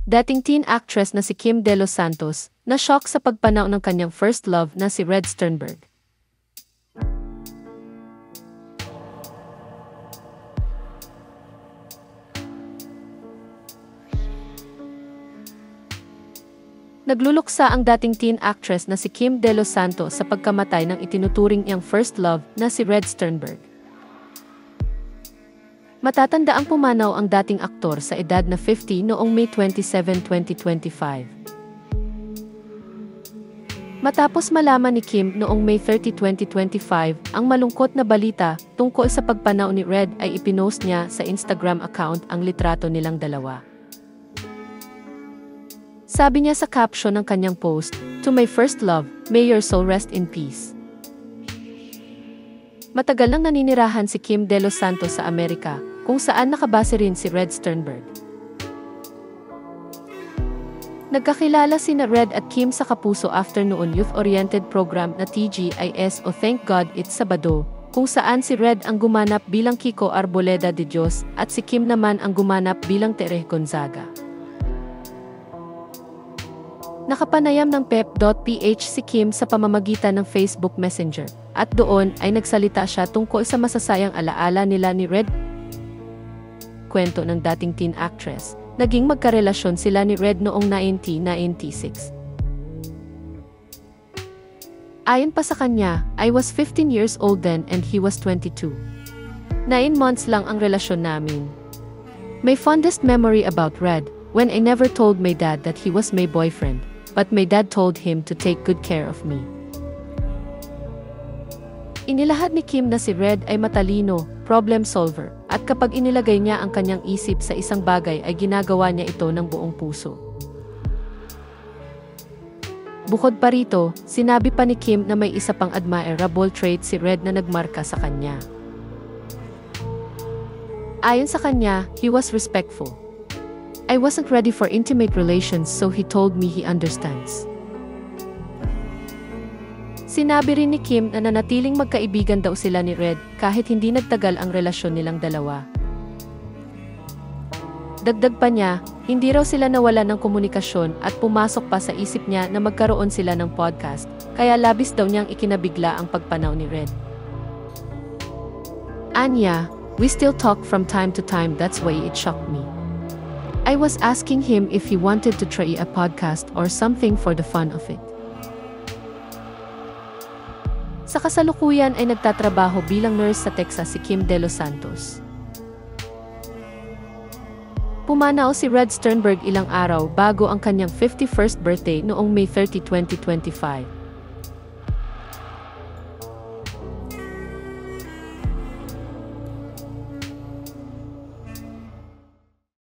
Dating teen actress na si Kim De Los Santos, na-shock sa pagpanaw ng kanyang first love na si Red Sternberg. Nagluluksa ang dating teen actress na si Kim De Los Santos sa pagkamatay ng itinuturing niyang first love na si Red Sternberg. Matatanda ang pumanaw ang dating aktor sa edad na 50 noong May 27, 2025. Matapos malaman ni Kim noong May 30, 2025 ang malungkot na balita tungkol sa pagpanaw ni Red ay ipinost niya sa Instagram account ang litrato nilang dalawa. Sabi niya sa caption ng kanyang post, "To my first love, may your soul rest in peace." Matagal nang naninirahan si Kim De Los Santos sa Amerika, kung saan nakabase rin si Red Sternberg. Nagkakilala sina Red at Kim sa Kapuso afternoon youth-oriented program na TGIS o Thank God It's Sabado, kung saan si Red ang gumanap bilang Kiko Arboleda de Dios at si Kim naman ang gumanap bilang Tere Gonzaga. Nakapanayam ng pep.ph si Kim sa pamamagitan ng Facebook Messenger, at doon ay nagsalita siya tungkol sa masasayang alaala nila ni Red. Kwento ng dating teen actress, naging magkarelasyon sila ni Red noong 1996. Ayon pa sa kanya, "I was 15 years old then and he was 22. 9 months lang ang relasyon namin. My fondest memory about Red, when I never told my dad that he was my boyfriend, but my dad told him to take good care of me." Inilahad ni Kim na si Red ay matalino, problem solver, at kapag inilagay niya ang kanyang isip sa isang bagay ay ginagawa niya ito ng buong puso. Bukod pa rito, sinabi pa ni Kim na may isa pang admirable trait si Red na nagmarka sa kanya. Ayon sa kanya, he was respectful. "I wasn't ready for intimate relations so he told me he understands." Sinabi rin ni Kim na nanatiling magkaibigan daw sila ni Red kahit hindi nagtagal ang relasyon nilang dalawa. Dagdag pa niya, hindi raw sila nawala ng komunikasyon at pumasok pa sa isip niya na magkaroon sila ng podcast, kaya labis daw niyang ikinabigla ang pagpanaw ni Red. Anya, "We still talk from time to time, that's why it shocked me. I was asking him if he wanted to try a podcast or something for the fun of it." Sa kasalukuyan ay nagtatrabaho bilang nurse sa Texas si Kim De Los Santos. Pumanaw si Red Sternberg ilang araw bago ang kanyang 51st birthday noong May 30, 2025.